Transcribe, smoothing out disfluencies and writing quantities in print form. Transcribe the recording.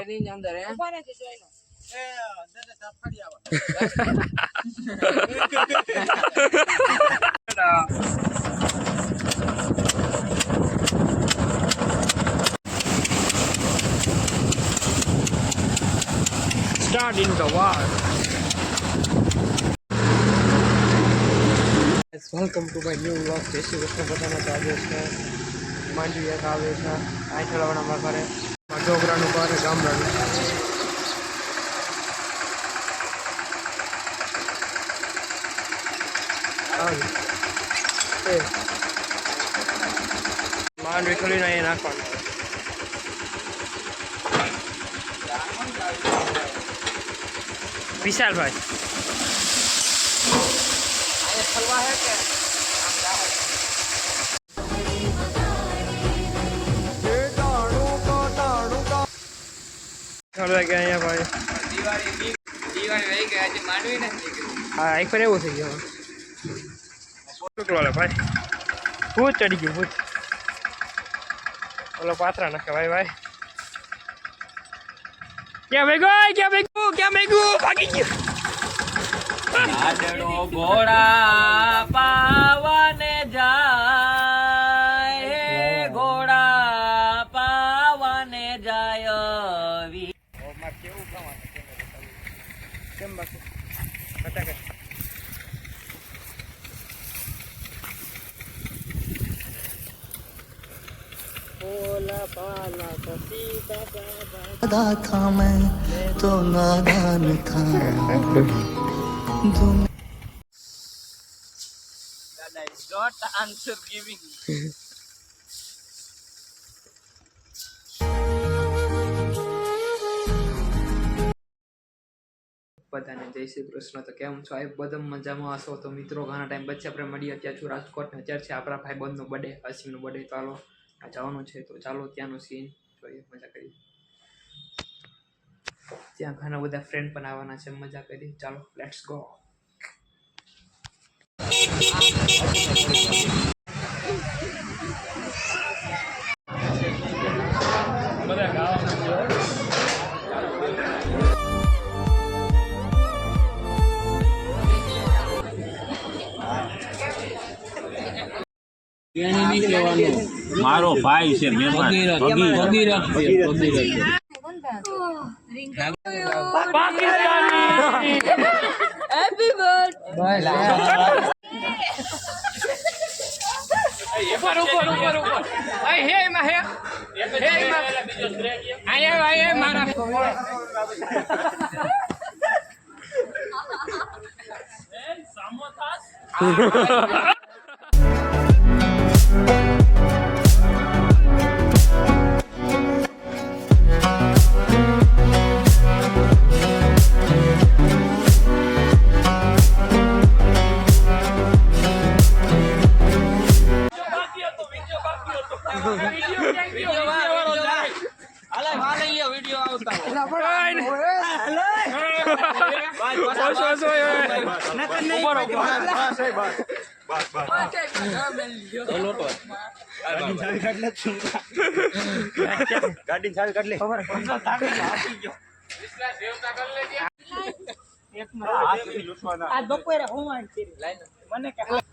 ની અંદર હે ઉભા નથી જોઈનો એ અંદર ફરી આવો Start in the war. Welcome to my new vlog. જય શ્રી કૃષ્ણ બધાને તો આજે છે માંડવી એક આવે છે આ ચલાવવાના ઘરે ડોગરાનું ઘર ગામડાનું માંડવી ખોલીને અહીંયા નાખવાનું વિશાલભાઈ અહીંયા ભાઈ દિવાળી વહી ગયા છે માંડવી નથી હા એક પર એવું થઈ ગયું ભાઈ ભૂત ચડી ગયું ભૂત ઓલો પાથરા નાખે ભાઈ ભાઈ ક્યાં ભેગું ભાગી ગયું આડડો ઘોડા પાવાને જાય હે ઘોડા પાવાને જાય કેવું ખાવાનું કેમ બાકી ફટાકે था मैं तो नादान था Dada is not answer giving. બધાને જય શ્રી કૃષ્ણ તો કેમ છો આ બધા મજામાં હશો તો મિત્રો ઘણા ટાઈમ પછી આપણે મળીએ અત્યારે છું રાજકોટ ને અત્યારે છે આપણા ભાઈબંધનો બર્થડે અસીમનો બર્થડે તો ચાલો આ જવાનું છે તો ચાલો ત્યાંનો સીન જોઈએ મજા કરી ત્યાં ઘણા બધા ફ્રેન્ડ પણ આવવાના છે મજા કરી ચાલો લેટ્સ ગો મારો ભાઈ છે મહેમાન હેપી બર્થડે ગાડી ચાલ કાઢ લે આ બપોરે હું મને કે રાખ